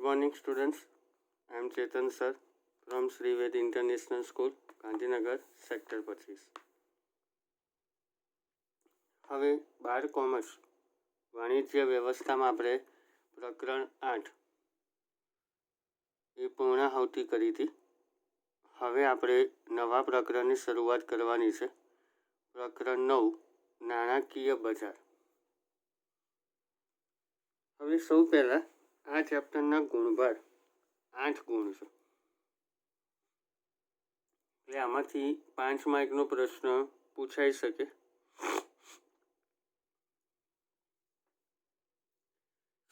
morning, students. I am Chetan sir from Sri Ved International School, Gandhinagar sector 25. હવે 12 commerce વાણિજ્ય વ્યવસ્થામાં આપણે પ્રકરણ 8 એ પૂર્ણાહુતિ કરી હતી. હવે આપણે નવા પ્રકરણની શરૂઆત કરવાની છે. પ્રકરણ 9 નાણાકીય બજાર. હવે સૌ પહેલાં આ ચેપ્ટરના ગુણભાર 8 ગુણ છે, એટલે આમાંથી 5 માર્કનો પ્રશ્ન પૂછાઈ શકે.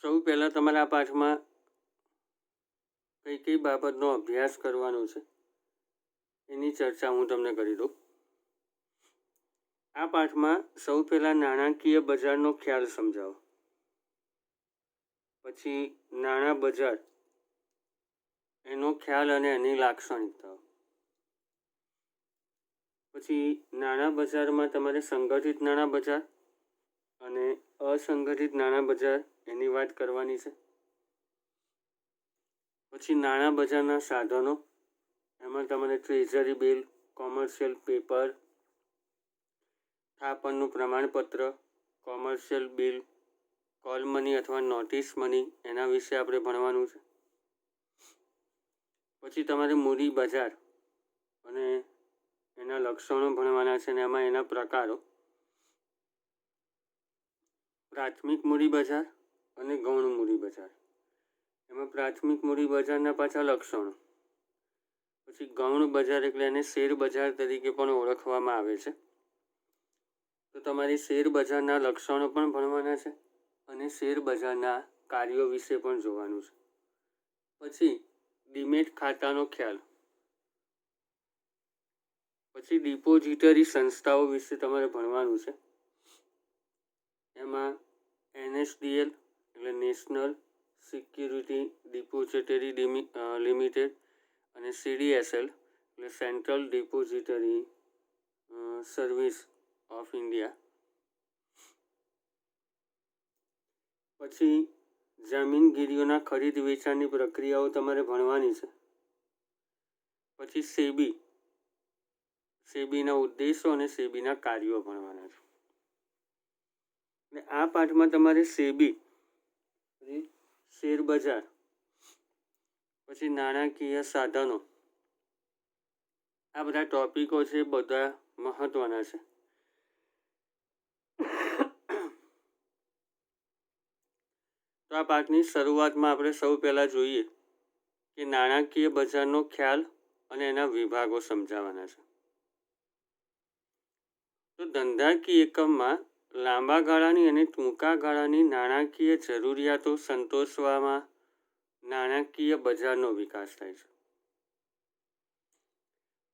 સૌ પહેલાં તમારા આ પાઠમાં કઈ કઈ બાબતનો અભ્યાસ કરવાનો છે એની ચર્ચા હું તમને કરી દઉં. આ પાઠમાં સૌ પહેલાં નાણાકીય બજારનો ખ્યાલ સમજાવો, પછી નાણાં બજાર એનો ખ્યાલ અને એની લાક્ષણિકતાઓ, પછી નાણાં બજારમાં તમારે સંગઠિત નાણાં બજાર અને અસંગઠિત નાણાં બજાર એની વાત કરવાની છે. પછી નાણાં બજારના સાધનો, એમાં તમારે ટ્રેઝરી બિલ, કોમર્શિયલ પેપર, થાપણનું પ્રમાણપત્ર, કોમર્શિયલ બિલ, કોલ મની અથવા નોટિસ મની એના વિશે આપણે ભણવાનું છે. પછી તમારે મૂડી બજાર અને એના લક્ષણો ભણવાના છે, અને એમાં એના પ્રકારો, પ્રાથમિક મૂડી બજાર અને ગૌણ મૂડી બજાર. એમાં પ્રાથમિક મૂડી બજારના પાછા લક્ષણો. પછી ગૌણ બજાર એટલે એને શેર બજાર તરીકે પણ ઓળખવામાં આવે છે. તો તમારી શેર બજારના લક્ષણો પણ ભણવાના છે અને શેર બજારના કાર્યો વિશે પણ જોવાનું છે. પછી ડીમેટ ખાતાનો ખ્યાલ, પછી ડિપોઝિટરી સંસ્થાઓ વિશે તમારે ભણવાનું છે. એમાં NSDL એટલે નેશનલ સિક્યુરિટી ડિપોઝિટરી લિમિટેડ અને CDSL એટલે central depository service of India. પછી જમીનગીરીઓના ખરીદ વેચાણની પ્રક્રિયાઓ તમારે ભણવાની છે. પછી સેબીના ઉદ્દેશો અને સેબીના કાર્યો ભણવાના છે. અને આ પાઠમાં તમારે સેબી, શેર બજાર, પછી નાણાકીય સાધનો, આ બધા ટોપિકો છે, બધા મહત્વના છે. તો આ પાઠની શરૂઆતમાં આપણે સૌ પહેલાં જોઈએ કે નાણાકીય બજારનો ખ્યાલ અને એના વિભાગો સમજાવવાના છે. તો ધંધાકીય એકમમાં લાંબા ગાળાની અને ટૂંકા ગાળાની નાણાકીય જરૂરિયાતો સંતોષવામાં નાણાકીય બજારનો વિકાસ થાય છે.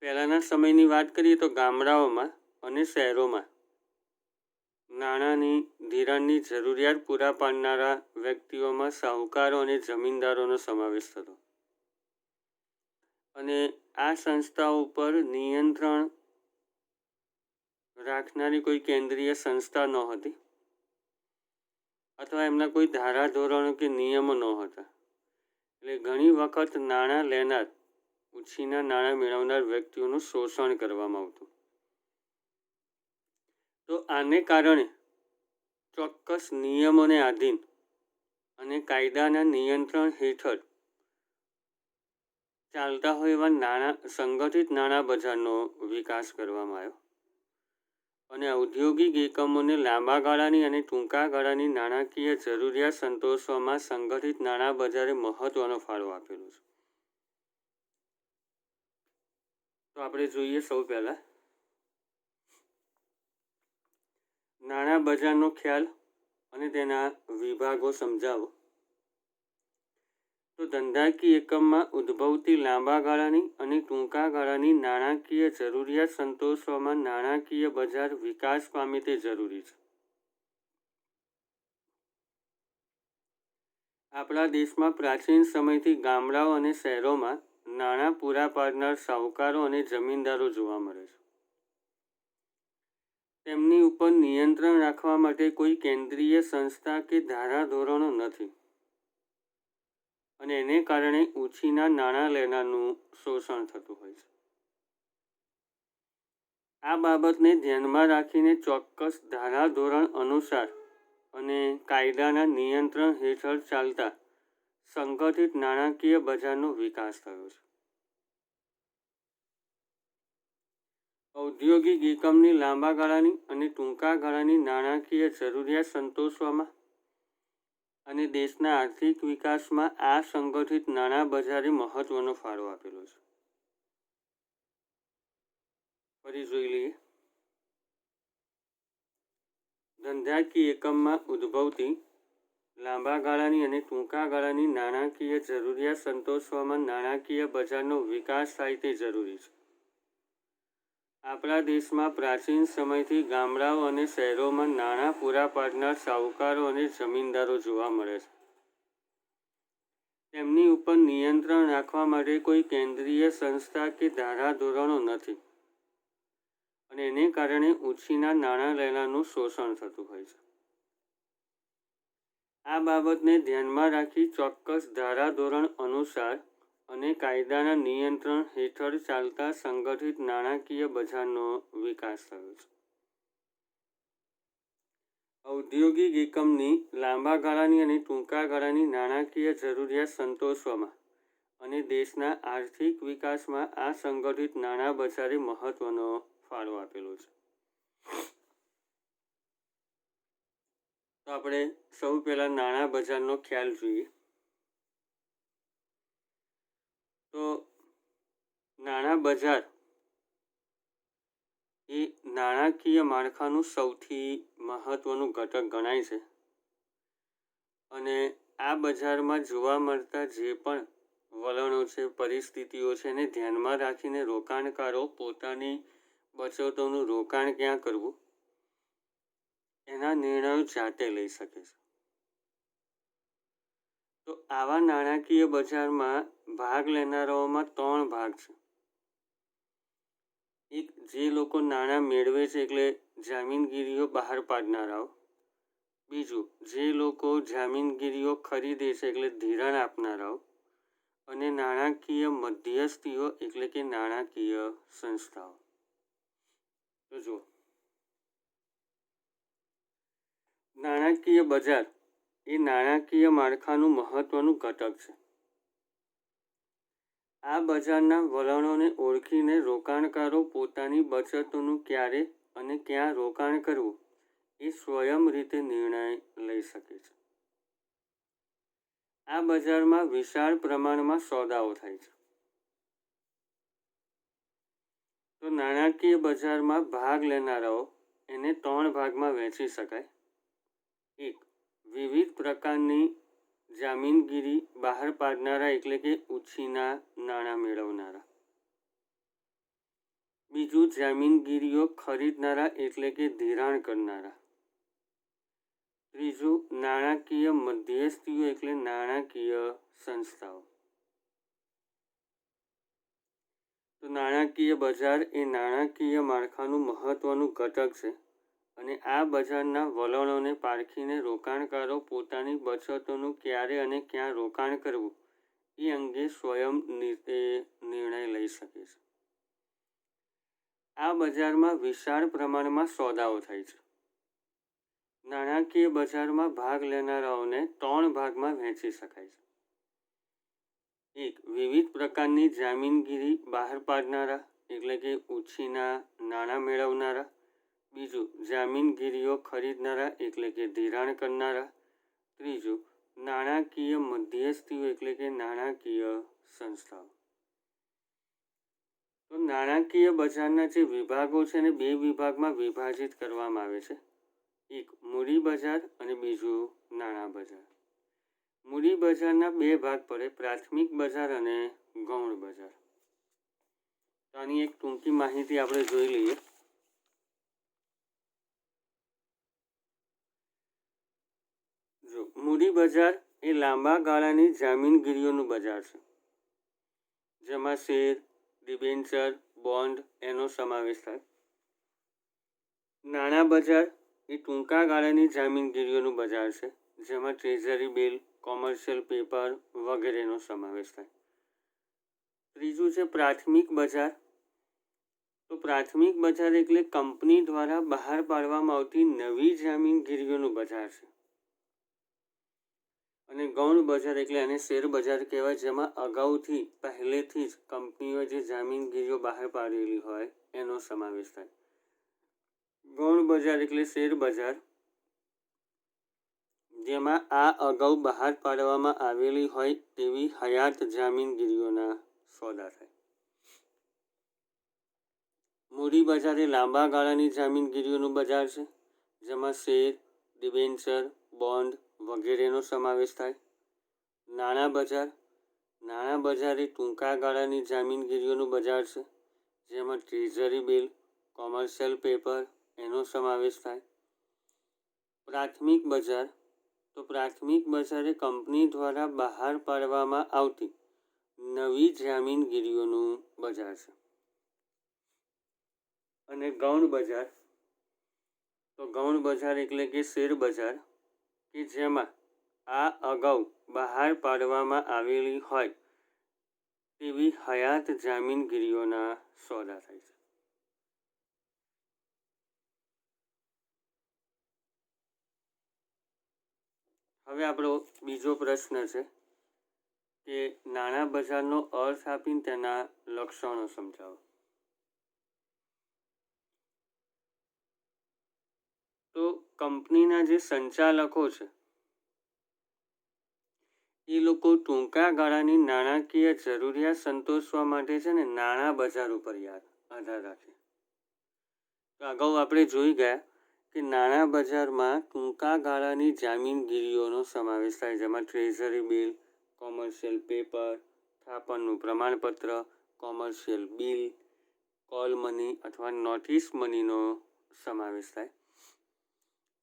પહેલાંના સમયની વાત કરીએ તો ગામડાઓમાં અને શહેરોમાં નાણાંની ધિરાણની જરૂરિયાત પૂરા પાડનારા વ્યક્તિઓમાં શાહુકારો અને જમીનદારોનો સમાવેશ થતો, અને આ સંસ્થાઓ ઉપર નિયંત્રણ રાખનારી કોઈ કેન્દ્રીય સંસ્થા ન હતી, અથવા એમના કોઈ ધારાધોરણો કે નિયમો ન હતા. એટલે ઘણી વખત નાણાં લેનાર, ઉછીના નાણાં મેળવનાર વ્યક્તિઓનું શોષણ કરવામાં આવતું. તો આને કારણે ચોક્કસ નિયમોને આધીન અને કાયદાના નિયંત્રણ હેઠળ ચાલતા હોય એવા સંગઠિત નાણાં બજારનો વિકાસ કરવામાં આવ્યો, અને ઔદ્યોગિક એકમોને લાંબા ગાળાની અને ટૂંકા ગાળાની નાણાકીય જરૂરિયાત સંતોષવામાં સંગઠિત નાણાં બજારે મહત્વનો ફાળો આપેલો છે. તો આપણે જોઈએ સૌ પહેલાં નાણાં બજારનો ખ્યાલ અને તેના વિભાગો સમજાવો. તો ધંધાકીય એકમમાં ઉદ્ભવતી લાંબા ગાળાની અને ટૂંકા ગાળાની નાણાકીય જરૂરિયાત સંતોષવામાં નાણાકીય બજાર વિકાસ પામે તે જરૂરી છે. આપણા દેશમાં પ્રાચીન સમયથી ગામડાઓ અને શહેરોમાં નાણાં પૂરા પાડનાર શાહુકારો અને જમીનદારો જોવા મળે છે. તેમની ઉપર નિયંત્રણ રાખવા માટે કોઈ કેન્દ્રીય સંસ્થા કે ધારાધોરણો નથી. અને એને કારણે ઉછીના નાણાં લેનારનું શોષણ થતું હોય છે. આ બાબતને ધ્યાનમાં રાખીને ચોક્કસ ધારાધોરણ અનુસાર અને કાયદાના નિયંત્રણ હેઠળ ચાલતા સંગઠિત નાણાકીય બજારનો વિકાસ થયો છે. ઔદ્યોગિક એકમની લાંબા ગાળાની અને ટૂંકા ગાળાની નાણાકીય જરૂરિયાત સંતોષવામાં અને દેશના આર્થિક વિકાસમાં આ સંગઠિત નાણાં બજારે મહત્વનો ફાળો આપેલો છે. ફરી જોઈ લઈએ. ધંધાકીય એકમમાં ઉદ્ભવતી લાંબા ગાળાની અને ટૂંકા ગાળાની નાણાકીય જરૂરિયાત સંતોષવામાં નાણાકીય બજારનો વિકાસ થાય તે જરૂરી છે. આપણા દેશમાં પ્રાચીન સમયથી ગામડાઓ અને શહેરોમાં નાણાં પૂરા પાડનાર સાહુકારો અને જમીનદારો જોવા મળે છે. તેમની ઉપર નિયંત્રણ રાખવા માટે કોઈ કેન્દ્રીય સંસ્થા કે ધારાધોરણો નથી અને એને કારણે ઉછીના નાણાં લેનારનું શોષણ થતું હોય છે. આ બાબતને ધ્યાનમાં રાખી ચોક્કસ ધારાધોરણ અનુસાર અને કાયદાના નિયંત્રણ હેઠળ ચાલતા સંગઠિત નાણાકીય બજારનો વિકાસ થયો છે. ઔદ્યોગિક એકમની લાંબા ગાળાની અને ટૂંકા ગાળાની નાણાકીય જરૂરિયાત સંતોષવામાં અને દેશના આર્થિક વિકાસમાં આ સંગઠિત નાણાં બજારે મહત્વનો ફાળો આપેલો છે. તો આપણે સૌ પહેલાં નાણાં બજારનો ખ્યાલ જોઈએ. તો નાણાં બજાર એ નાણાકીય માળખાનું સૌથી મહત્વનું ઘટક ગણાય છે અને આ બજારમાં જોવા મળતા જે પણ વલણો છે, પરિસ્થિતિઓ છે, એને ધ્યાનમાં રાખીને રોકાણકારો પોતાની બચતોનું રોકાણ ક્યાં કરવું એના નિર્ણયો જાતે લઈ શકે છે. તો આવા નાણાકીય બજારમાં ભાગ લેનારાઓમાં 3 ભાગ છે. એક, જે લોકો નાણાં મેળવે છે એટલે જામીનગીરીઓ બહાર પાડનારાઓ. બીજું, જે લોકો જામીનગીરીઓ ખરીદે છે એટલે ધિરાણ આપનારાઓ. અને નાણાકીય મધ્યસ્થીઓ એટલે કે નાણાકીય સંસ્થાઓ. તો જુઓ, નાણાકીય બજાર એ નાણાકીય માળખાનું મહત્વનું ઘટક છે. આ બજારના વલણોને ઓળખીને રોકાણકારો પોતાની બચતોનું ક્યારે અને ક્યાં રોકાણ કરવું એ સ્વયં રીતે નિર્ણય લઈ શકે છે. આ બજારમાં વિશાળ પ્રમાણમાં સોદાઓ થાય છે. તો નાણાકીય બજારમાં ભાગ લેનારાઓ એને 3 ભાગમાં વહેંચી શકાય. એક, વિવિધ પ્રકારની જામીનગીરી બહાર પાડનારા એટલે કે ઉછીના નાણાં મેળવનારા. બીજું, જામીનગીરીઓ ખરીદનારા એટલે કે ધિરાણ કરનારા. ત્રીજું, નાણાકીય મધ્યસ્થીઓ એટલે નાણાકીય સંસ્થાઓ. તો નાણાકીય બજાર એ નાણાકીય માળખાનું મહત્વનું ઘટક છે અને આ બજારના વલણોને પારખીને રોકાણકારો પોતાની બચતોનું ક્યારે અને ક્યાં રોકાણ કરવું એ અંગે સ્વયં રીતે નિર્ણય લઈ શકે છે. આ બજારમાં વિશાળ પ્રમાણમાં સોદાઓ થાય છે. નાણાકીય બજારમાં ભાગ લેનારાઓને 3 ભાગમાં વહેંચી શકાય છે. એક, વિવિધ પ્રકારની જામીનગીરી બહાર પાડનારા એટલે કે ઉછીના નાણાં મેળવનારા. બીજું, જામીનગીરીઓ ખરીદનારા એટલે કે ધિરાણ કરનારા. ત્રીજું, નાણાકીય મધ્યસ્થીઓ એટલે કે નાણાકીય સંસ્થાઓ. તો નાણાકીય બજારના જે વિભાગો છે એને 2 વિભાગમાં વિભાજિત કરવામાં આવે છે. એક, મૂડી બજાર અને બીજું નાણાં બજાર. મૂડી બજારના 2 ભાગ પડે, પ્રાથમિક બજાર અને ગૌણ બજાર. તો આની એક ટૂંકી માહિતી આપણે જોઈ લઈએ. જો, મૂડી બજાર એ લાંબા ગાળાની જામીનગીરીઓનું બજાર છે, જેમાં શેર, ડિબેન્ચર, બોન્ડ એનો સમાવેશ થાય. નાણાં બજાર એ ટૂંકા ગાળાની જામીનગીરીઓનું બજાર છે, જેમાં ટ્રેઝરી બિલ, કોમર્શિયલ પેપર વગેરેનો સમાવેશ થાય. ત્રીજું છે પ્રાથમિક બજાર. તો પ્રાથમિક બજાર એટલે કંપની દ્વારા બહાર પાડવામાં આવતી નવી જામીનગીરીઓનું બજાર છે. અને ગૌણ બજાર એટલે એને શેર બજાર કહેવાય, જેમાં અગાઉથી પહેલેથી જ કંપનીઓ જે જામીનગીરીઓ બહાર પાડેલી હોય એનો સમાવેશ થાય. ગૌણ બજાર એટલે શેર બજાર જેમાં આ અગાઉ બહાર પાડવામાં આવેલી હોય તેવી હયાત જામીનગીરીઓના સોદા થાય. મૂડી બજાર એ લાંબા ગાળાની જામીનગીરીઓનું બજાર છે, જેમાં શેર, ડિબેન્ચર, બોન્ડ વગેરેનો સમાવેશ થાય. નાણાં બજાર. નાણાં બજાર એ ટૂંકા ગાળાની જામીનગીરીઓનું બજાર છે, જેમાં ટ્રેઝરી બિલ, કોમર્શિયલ પેપર એનો સમાવેશ થાય. પ્રાથમિક બજાર. તો પ્રાથમિક બજાર એ કંપની દ્વારા બહાર પાડવામાં આવતી નવી જામીનગીરીઓનું બજાર છે. અને ગૌણ બજાર. તો ગૌણ બજાર એટલે કે શેર બજાર કે જેમાં આ અગાઉ બહાર પાડવામાં આવેલી હોય તેવી હયાત જામીનગીરીઓના સોદા થાય છે. હવે આપણો બીજો પ્રશ્ન છે કે નાણાં બજારનો અર્થ આપીને તેના લક્ષણો સમજાવો. તો કંપનીના જે સંચાલકો છે એ લોકો ટૂંકા ગાળાની નાણાકીય જરૂરિયાત સંતોષવા માટે છે ને નાણાં બજાર ઉપર આધાર રાખે. તો અગાઉ આપણે જોઈ ગયા કે નાણાં બજારમાં ટૂંકા ગાળાની જામીનગીરીઓનો સમાવેશ થાય, જેમાં ટ્રેઝરી બિલ, કોમર્શિયલ પેપર, થાપણનું પ્રમાણપત્ર, કોમર્શિયલ બિલ, કોલ મની અથવા નોટિસ મનીનો સમાવેશ થાય.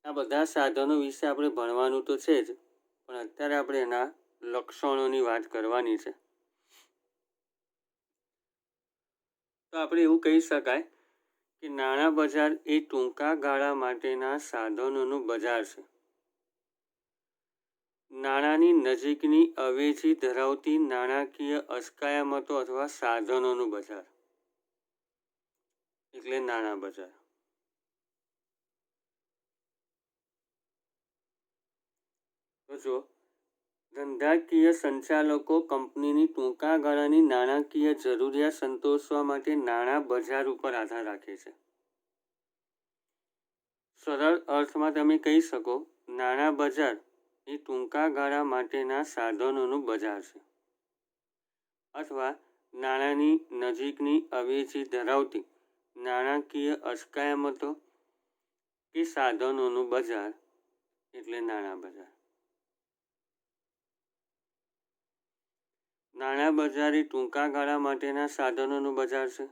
આ બધા સાધનો વિશે આપણે ભણવાનું તો છે જ, પણ અત્યારે આપણે એના લક્ષણોની વાત કરવાની છે. તો આપણે એવું કહી શકાય કે નાણાં બજાર એ ટૂંકા ગાળા માટેના સાધનોનું બજાર છે. નાણાંની નજીકની અવેજી ધરાવતી નાણાકીય અસ્કયામતો અથવા સાધનોનું બજાર એટલે નાણાં બજાર. તો જો ધંધાકીય સંચાલકો કંપનીની ટૂંકા ગાળાની નાણાકીય જરૂરિયાત સંતોષવા માટે નાણાં બજાર ઉપર આધાર રાખે છે. સરળ અર્થમાં તમે કહી શકો નાણાં બજાર એ ટૂંકા ગાળા માટેના સાધનોનું બજાર છે, અથવા નાણાંની નજીકની અવેજી ધરાવતી નાણાકીય અસ્કયામતો કે સાધનોનું બજાર એટલે નાણાં બજાર. નાણાં બજાર એ ટૂંકા ગાળા માટેના સાધનોનું બજાર છે,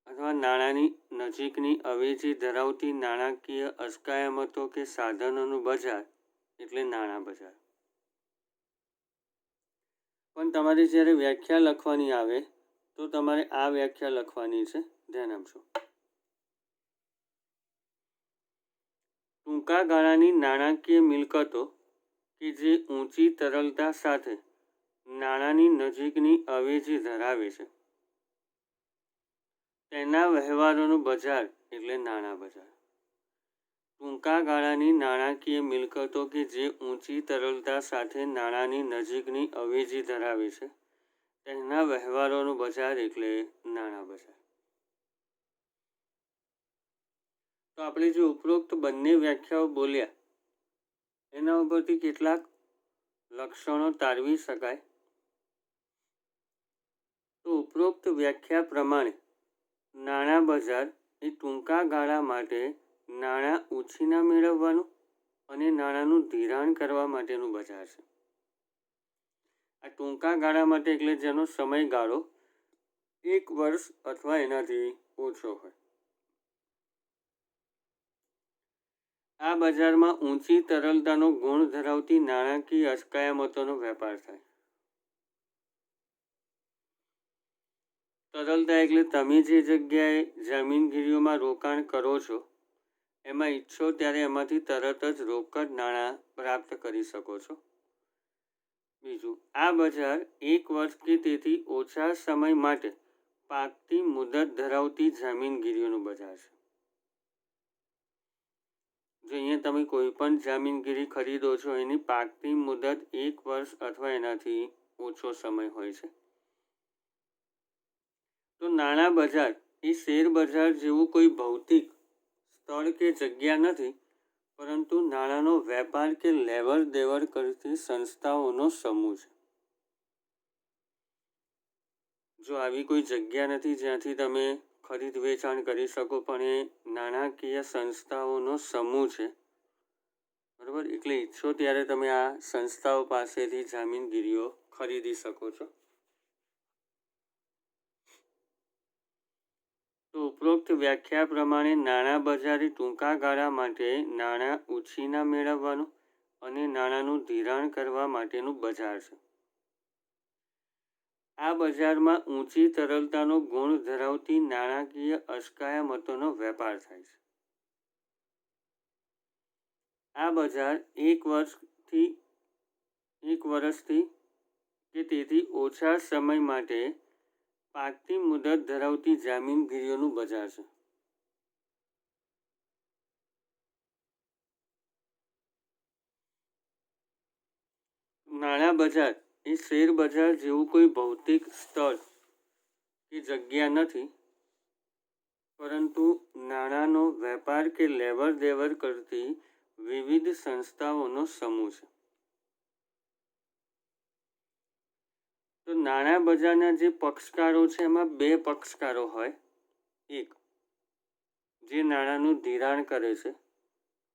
અથવા નાણાંની નજીકની અવેજી ધરાવતી નાણાકીય અસ્કયામતો કે સાધનોનું બજાર એટલે નાણાં બજાર. પણ તમારે જ્યારે વ્યાખ્યા લખવાની આવે તો તમારે આ વ્યાખ્યા લખવાની છે, ધ્યાન આપજો. ટૂંકા ગાળાની નાણાકીય મિલકતો કે જે ઊંચી તરલતા સાથે નાણાંની નજીકની અવેજી ધરાવે છે તેના વ્યવહારોનું બજાર એટલે નાણાં બજાર. ટૂંકા ગાળાની નાણાકીય મિલકતો કે જે ઊંચી તરલતા સાથે નાણાંની નજીકની અવેજી ધરાવે છે તેના વ્યવહારોનું બજાર એટલે નાણાં બજાર. તો આપણે જે ઉપરોક્ત બંને વ્યાખ્યાઓ બોલ્યા એના ઉપરથી કેટલાક લક્ષણો તારવી શકાય. તો ઉપરોક્ત વ્યાખ્યા પ્રમાણે નાણાં બજાર એ ટૂંકા ગાળા માટે નાણાં ઉછીના મેળવવાનું અને નાણાંનું ધિરાણ કરવા માટેનું બજાર છે. આ ટૂંકા ગાળા માટે એટલે જેનો સમયગાળો 1 વર્ષ અથવા એનાથી ઓછો હોય. આ બજારમાં ઊંચી તરલતાનો ગુણ ધરાવતી નાણાકીય અસ્કયામતોનો વેપાર થાય. તરલતા એટલે તમે જે જગ્યાએ જામીનગીરીઓમાં રોકાણ કરો છો એમાં ઈચ્છો ત્યારે એમાંથી તરત જ રોકડ નાણાં પ્રાપ્ત કરી શકો છો. બીજું, આ બજાર 1 વર્ષ કે તેથી ઓછા સમય માટે પાકતી મુદત ધરાવતી જામીનગીરીઓનું બજાર છે. જો અહીંયા તમે કોઈ પણ જામીનગીરી ખરીદો છો એની પાકતી મુદત 1 વર્ષ અથવા એનાથી ઓછો સમય હોય છે. તો નાણાં બજાર એ શેર બજાર જેવું કોઈ ભૌતિક સ્થળ કે જગ્યા નથી, પરંતુ નાણાંનો વેપાર કે લેવડ દેવડ કરતી સંસ્થાઓનો સમૂહ છે. જો આવી કોઈ જગ્યા નથી જ્યાંથી તમે ખરીદ વેચાણ કરી શકો, પણ એ નાણાકીય સંસ્થાઓનો સમૂહ છે, બરાબર. એટલે ઈચ્છો ત્યારે તમે આ સંસ્થાઓ પાસેથી જામીનગીરીઓ ખરીદી શકો છો. તો ઉપરોક્ત વ્યાખ્યા પ્રમાણે નાણાં બજાર એ ટૂંકા ગાળા માટે નાણાં ઉછીના મેળવવાનું અને નાણાંનું ધિરાણ કરવા માટેનું બજાર છે. આ બજારમાં ઊંચી તરલતાનો ગુણ ધરાવતી નાણાકીય અસ્કયામતોનો વેપાર થાય છે. આ બજાર 1 વર્ષથી કે તેથી ઓછા સમય માટે પાકતી મુદત ધરાવતી જામીનગીરીઓનું બજાર છે. નાણાં બજાર એ શેર બજાર જેવું કોઈ ભૌતિક સ્થળ કે જગ્યા નથી, પરંતુ નાણાંનો વેપાર કે લેવડ દેવડ કરતી વિવિધ સંસ્થાઓનો સમૂહ છે. તો નાણાં બજારના જે પક્ષકારો છે એમાં 2 પક્ષકારો હોય. એક, જે નાણાંનું ધિરાણ કરે છે,